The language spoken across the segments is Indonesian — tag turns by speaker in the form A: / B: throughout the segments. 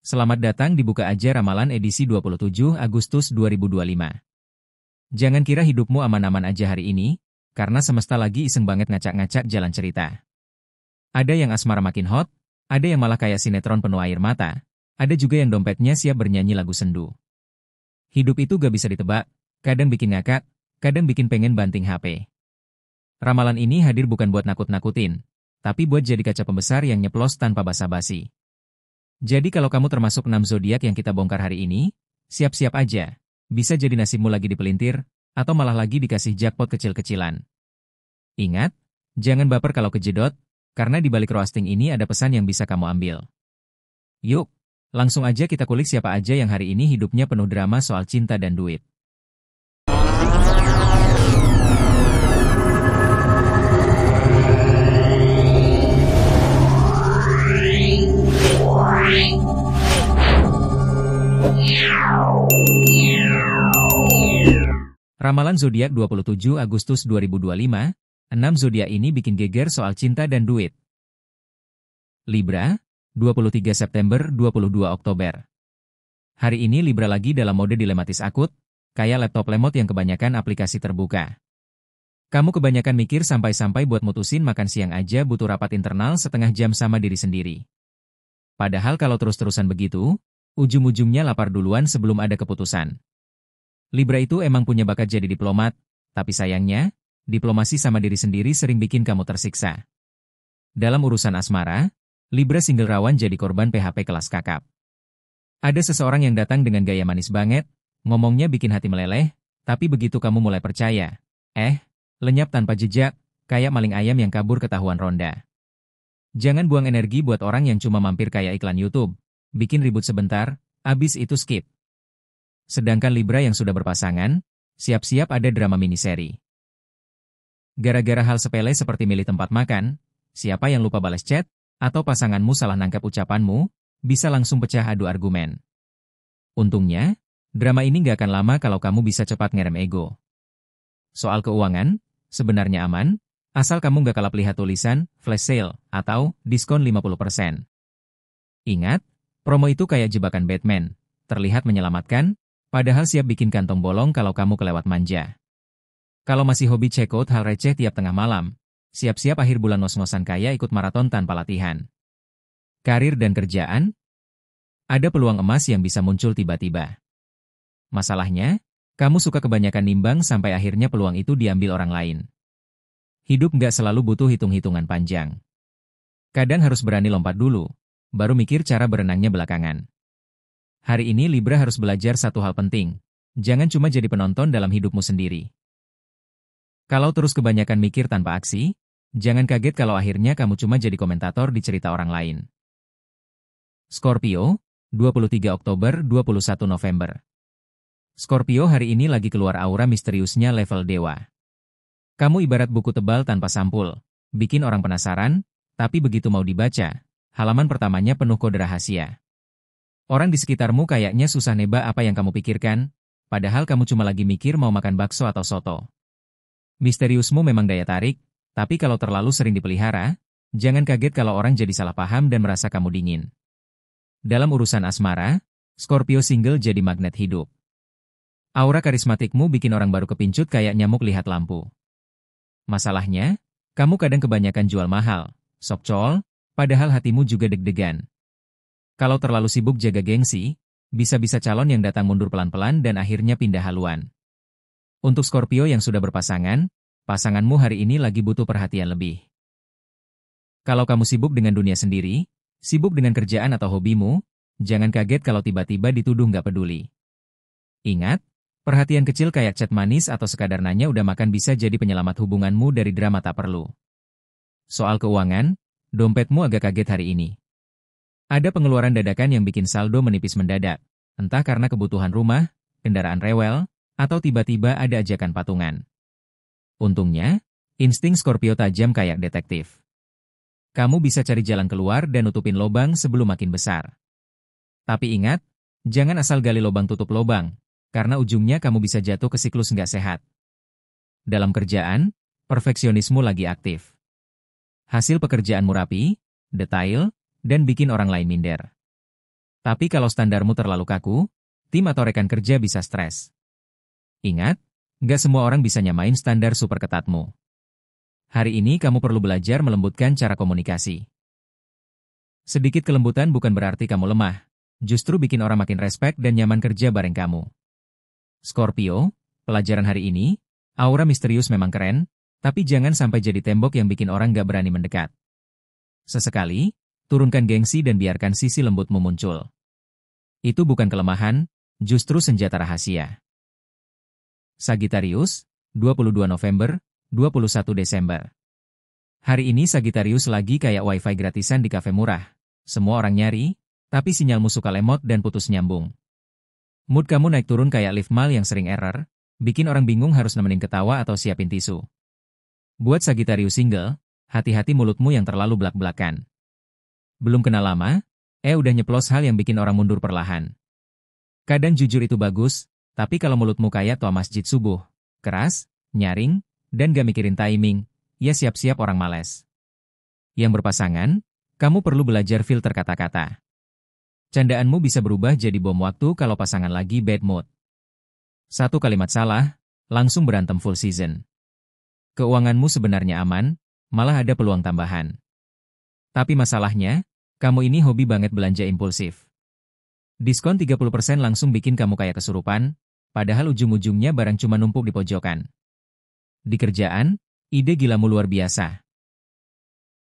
A: Selamat datang di Buka Aja Ramalan edisi 27 Agustus 2025. Jangan kira hidupmu aman-aman aja hari ini, karena semesta lagi iseng banget ngacak-ngacak jalan cerita. Ada yang asmara makin hot, ada yang malah kayak sinetron penuh air mata, ada juga yang dompetnya siap bernyanyi lagu sendu. Hidup itu gak bisa ditebak, kadang bikin ngakak, kadang bikin pengen banting HP. Ramalan ini hadir bukan buat nakut-nakutin, tapi buat jadi kaca pembesar yang nyeplos tanpa basa-basi. Jadi kalau kamu termasuk 6 zodiak yang kita bongkar hari ini, siap-siap aja. Bisa jadi nasibmu lagi dipelintir, atau malah lagi dikasih jackpot kecil-kecilan. Ingat, jangan baper kalau kejedot, karena di balik roasting ini ada pesan yang bisa kamu ambil. Yuk, langsung aja kita kulik siapa aja yang hari ini hidupnya penuh drama soal cinta dan duit. Ramalan zodiak 27 Agustus 2025, 6 zodiak ini bikin geger soal cinta dan duit. Libra, 23 September 22 Oktober. Hari ini Libra lagi dalam mode dilematis akut, kayak laptop lemot yang kebanyakan aplikasi terbuka. Kamu kebanyakan mikir sampai-sampai buat mutusin makan siang aja butuh rapat internal setengah jam sama diri sendiri. Padahal kalau terus-terusan begitu, ujung-ujungnya lapar duluan sebelum ada keputusan. Libra itu emang punya bakat jadi diplomat, tapi sayangnya, diplomasi sama diri sendiri sering bikin kamu tersiksa. Dalam urusan asmara, Libra single rawan jadi korban PHP kelas kakap. Ada seseorang yang datang dengan gaya manis banget, ngomongnya bikin hati meleleh, tapi begitu kamu mulai percaya, lenyap tanpa jejak, kayak maling ayam yang kabur ketahuan ronda. Jangan buang energi buat orang yang cuma mampir kayak iklan YouTube, bikin ribut sebentar, abis itu skip. Sedangkan Libra yang sudah berpasangan, siap-siap ada drama miniseri. Gara-gara hal sepele seperti milih tempat makan, siapa yang lupa balas chat, atau pasanganmu salah nangkap ucapanmu, bisa langsung pecah adu argumen. Untungnya, drama ini gak akan lama kalau kamu bisa cepat ngerem ego. Soal keuangan, sebenarnya aman, asal kamu gak kalap lihat tulisan, flash sale, atau diskon 50%. Ingat, promo itu kayak jebakan Batman, terlihat menyelamatkan, padahal siap bikin kantong bolong kalau kamu kelewat manja. Kalau masih hobi check out hal receh tiap tengah malam, siap-siap akhir bulan ngos-ngosan kaya ikut maraton tanpa latihan. Karir dan kerjaan? Ada peluang emas yang bisa muncul tiba-tiba. Masalahnya, kamu suka kebanyakan nimbang sampai akhirnya peluang itu diambil orang lain. Hidup nggak selalu butuh hitung-hitungan panjang. Kadang harus berani lompat dulu, baru mikir cara berenangnya belakangan. Hari ini Libra harus belajar satu hal penting. Jangan cuma jadi penonton dalam hidupmu sendiri. Kalau terus kebanyakan mikir tanpa aksi, jangan kaget kalau akhirnya kamu cuma jadi komentator di cerita orang lain. Scorpio, 23 Oktober 21 November. Scorpio hari ini lagi keluar aura misteriusnya level dewa. Kamu ibarat buku tebal tanpa sampul, bikin orang penasaran, tapi begitu mau dibaca, halaman pertamanya penuh kode rahasia. Orang di sekitarmu kayaknya susah nebak apa yang kamu pikirkan, padahal kamu cuma lagi mikir mau makan bakso atau soto. Misteriusmu memang daya tarik, tapi kalau terlalu sering dipelihara, jangan kaget kalau orang jadi salah paham dan merasa kamu dingin. Dalam urusan asmara, Scorpio single jadi magnet hidup. Aura karismatikmu bikin orang baru kepincut kayak nyamuk lihat lampu. Masalahnya, kamu kadang kebanyakan jual mahal, sok col, padahal hatimu juga deg-degan. Kalau terlalu sibuk jaga gengsi, bisa-bisa calon yang datang mundur pelan-pelan dan akhirnya pindah haluan. Untuk Scorpio yang sudah berpasangan, pasanganmu hari ini lagi butuh perhatian lebih. Kalau kamu sibuk dengan dunia sendiri, sibuk dengan kerjaan atau hobimu, jangan kaget kalau tiba-tiba dituduh nggak peduli. Ingat, perhatian kecil kayak chat manis atau sekadar nanya udah makan bisa jadi penyelamat hubunganmu dari drama tak perlu. Soal keuangan, dompetmu agak kaget hari ini. Ada pengeluaran dadakan yang bikin saldo menipis mendadak, entah karena kebutuhan rumah, kendaraan rewel, atau tiba-tiba ada ajakan patungan. Untungnya, insting Scorpio tajam kayak detektif. Kamu bisa cari jalan keluar dan nutupin lobang sebelum makin besar. Tapi ingat, jangan asal gali lobang tutup lobang, karena ujungnya kamu bisa jatuh ke siklus nggak sehat. Dalam kerjaan, perfeksionismu lagi aktif. Hasil pekerjaanmu rapi, detail, dan bikin orang lain minder. Tapi kalau standarmu terlalu kaku, tim atau rekan kerja bisa stres. Ingat, nggak semua orang bisa nyamain standar super ketatmu. Hari ini kamu perlu belajar melembutkan cara komunikasi. Sedikit kelembutan bukan berarti kamu lemah, justru bikin orang makin respek dan nyaman kerja bareng kamu. Scorpio, pelajaran hari ini, aura misterius memang keren, tapi jangan sampai jadi tembok yang bikin orang nggak berani mendekat. Sesekali, turunkan gengsi dan biarkan sisi lembutmu muncul. Itu bukan kelemahan, justru senjata rahasia. Sagittarius, 22 November, 21 Desember. Hari ini Sagittarius lagi kayak wifi gratisan di kafe murah. Semua orang nyari, tapi sinyalmu suka lemot dan putus nyambung. Mood kamu naik turun kayak lift mal yang sering error, bikin orang bingung harus nemenin ketawa atau siapin tisu. Buat Sagittarius single, hati-hati mulutmu yang terlalu belak-belakan. Belum kenal lama, udah nyeplos hal yang bikin orang mundur perlahan. Kadang jujur itu bagus, tapi kalau mulutmu kayak tua masjid subuh, keras, nyaring, dan gak mikirin timing, ya siap-siap orang males. Yang berpasangan, kamu perlu belajar filter kata-kata. Candaanmu bisa berubah jadi bom waktu kalau pasangan lagi bad mood. Satu kalimat salah, langsung berantem full season. Keuanganmu sebenarnya aman, malah ada peluang tambahan. Tapi masalahnya, kamu ini hobi banget belanja impulsif. Diskon 30% langsung bikin kamu kayak kesurupan, padahal ujung-ujungnya barang cuma numpuk di pojokan. Di kerjaan, ide gilamu luar biasa.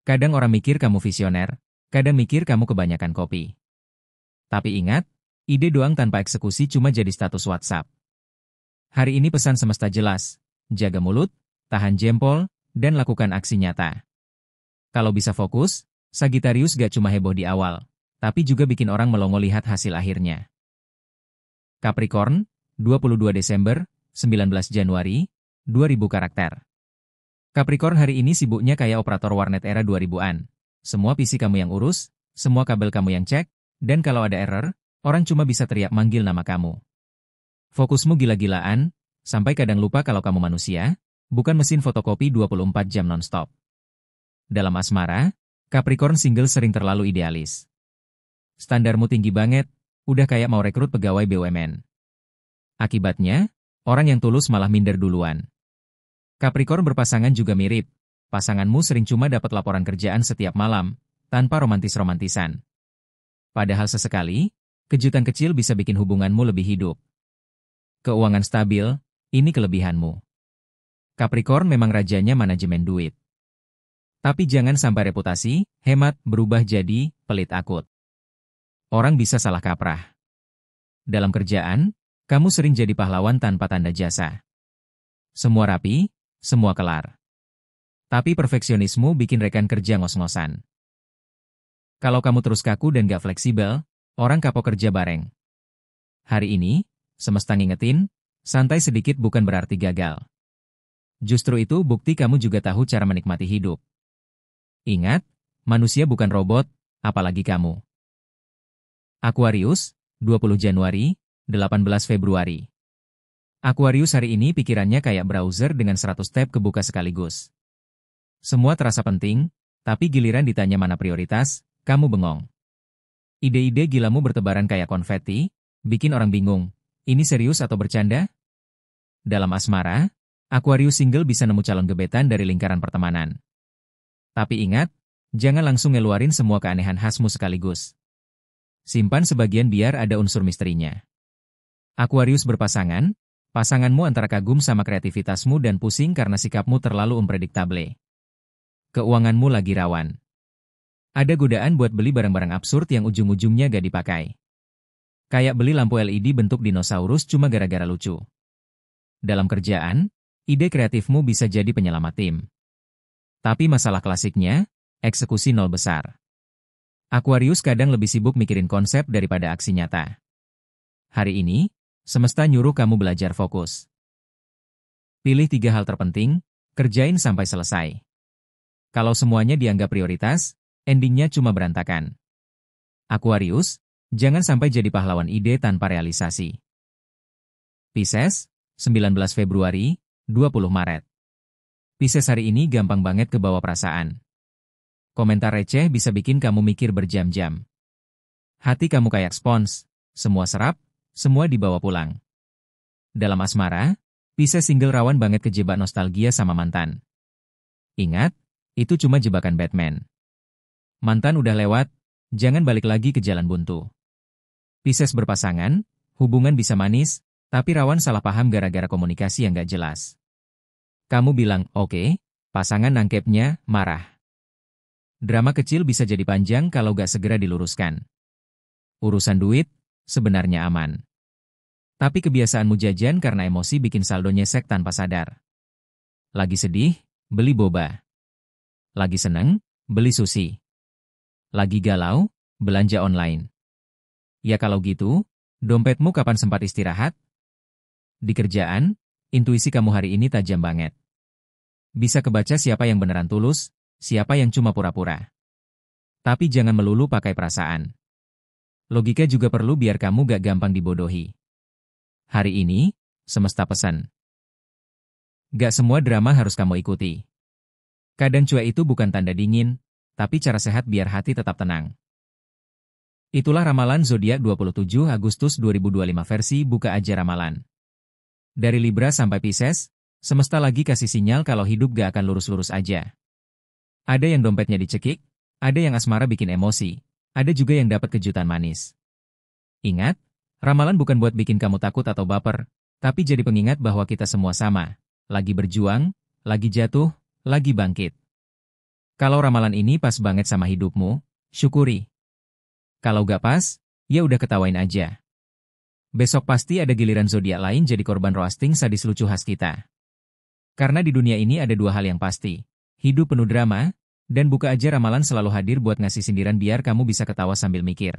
A: Kadang orang mikir kamu visioner, kadang mikir kamu kebanyakan kopi. Tapi ingat, ide doang tanpa eksekusi cuma jadi status WhatsApp. Hari ini pesan semesta jelas, jaga mulut, tahan jempol, dan lakukan aksi nyata. Kalau bisa fokus, Sagittarius gak cuma heboh di awal, tapi juga bikin orang melongo lihat hasil akhirnya. Capricorn, 22 Desember, 19 Januari, 2000 karakter. Capricorn hari ini sibuknya kayak operator warnet era 2000-an. Semua PC kamu yang urus, semua kabel kamu yang cek, dan kalau ada error, orang cuma bisa teriak manggil nama kamu. Fokusmu gila-gilaan, sampai kadang lupa kalau kamu manusia, bukan mesin fotokopi 24 jam non-stop. Dalam asmara, Capricorn single sering terlalu idealis. Standarmu tinggi banget, udah kayak mau rekrut pegawai BUMN. Akibatnya, orang yang tulus malah minder duluan. Capricorn berpasangan juga mirip, pasanganmu sering cuma dapat laporan kerjaan setiap malam, tanpa romantis-romantisan. Padahal sesekali, kejutan kecil bisa bikin hubunganmu lebih hidup. Keuangan stabil, ini kelebihanmu. Capricorn memang rajanya manajemen duit. Tapi jangan sampai reputasi, hemat, berubah jadi pelit akut. Orang bisa salah kaprah. Dalam kerjaan, kamu sering jadi pahlawan tanpa tanda jasa. Semua rapi, semua kelar. Tapi perfeksionismu bikin rekan kerja ngos-ngosan. Kalau kamu terus kaku dan gak fleksibel, orang kapok kerja bareng. Hari ini, semesta ngingetin, santai sedikit bukan berarti gagal. Justru itu bukti kamu juga tahu cara menikmati hidup. Ingat, manusia bukan robot, apalagi kamu. Aquarius, 20 Januari, 18 Februari. Aquarius hari ini pikirannya kayak browser dengan 100 tab kebuka sekaligus. Semua terasa penting, tapi giliran ditanya mana prioritas, kamu bengong. Ide-ide gilamu bertebaran kayak konfeti, bikin orang bingung. Ini serius atau bercanda? Dalam asmara, Aquarius single bisa nemu calon gebetan dari lingkaran pertemanan. Tapi ingat, jangan langsung ngeluarin semua keanehan khasmu sekaligus. Simpan sebagian biar ada unsur misterinya. Aquarius berpasangan, pasanganmu antara kagum sama kreativitasmu dan pusing karena sikapmu terlalu unpredictable. Keuanganmu lagi rawan. Ada godaan buat beli barang-barang absurd yang ujung-ujungnya gak dipakai. Kayak beli lampu LED bentuk dinosaurus cuma gara-gara lucu. Dalam kerjaan, ide kreatifmu bisa jadi penyelamat tim. Tapi masalah klasiknya, eksekusi nol besar. Aquarius kadang lebih sibuk mikirin konsep daripada aksi nyata. Hari ini, semesta nyuruh kamu belajar fokus. Pilih 3 hal terpenting, kerjain sampai selesai. Kalau semuanya dianggap prioritas, endingnya cuma berantakan. Aquarius, jangan sampai jadi pahlawan ide tanpa realisasi. Pisces, 19 Februari, 20 Maret. Pisces hari ini gampang banget kebawa perasaan. Komentar receh bisa bikin kamu mikir berjam-jam. Hati kamu kayak spons, semua serap, semua dibawa pulang. Dalam asmara, Pisces single rawan banget kejebak nostalgia sama mantan. Ingat, itu cuma jebakan Batman. Mantan udah lewat, jangan balik lagi ke jalan buntu. Pisces berpasangan, hubungan bisa manis, tapi rawan salah paham gara-gara komunikasi yang gak jelas. Kamu bilang, oke, pasangan nangkepnya, marah. Drama kecil bisa jadi panjang kalau gak segera diluruskan. Urusan duit, sebenarnya aman. Tapi kebiasaanmu jajan karena emosi bikin saldo nyesek tanpa sadar. Lagi sedih, beli boba. Lagi seneng, beli sushi. Lagi galau, belanja online. Ya kalau gitu, dompetmu kapan sempat istirahat? Di kerjaan, intuisi kamu hari ini tajam banget. Bisa kebaca siapa yang beneran tulus, siapa yang cuma pura-pura. Tapi jangan melulu pakai perasaan. Logika juga perlu biar kamu gak gampang dibodohi. Hari ini, semesta pesan. Gak semua drama harus kamu ikuti. Kadang cuek itu bukan tanda dingin, tapi cara sehat biar hati tetap tenang. Itulah ramalan zodiak 27 Agustus 2025 versi Buka Aja Ramalan. Dari Libra sampai Pisces, semesta lagi kasih sinyal kalau hidup gak akan lurus-lurus aja. Ada yang dompetnya dicekik, ada yang asmara bikin emosi, ada juga yang dapat kejutan manis. Ingat, ramalan bukan buat bikin kamu takut atau baper, tapi jadi pengingat bahwa kita semua sama, lagi berjuang, lagi jatuh, lagi bangkit. Kalau ramalan ini pas banget sama hidupmu, syukuri. Kalau gak pas, ya udah ketawain aja. Besok pasti ada giliran zodiak lain jadi korban roasting sadis lucu khas kita. Karena di dunia ini ada dua hal yang pasti. Hidup penuh drama, dan Buka Aja Ramalan selalu hadir buat ngasih sindiran biar kamu bisa ketawa sambil mikir.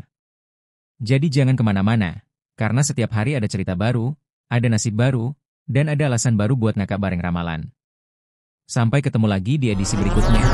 A: Jadi jangan kemana-mana, karena setiap hari ada cerita baru, ada nasib baru, dan ada alasan baru buat ngakak bareng ramalan. Sampai ketemu lagi di edisi berikutnya.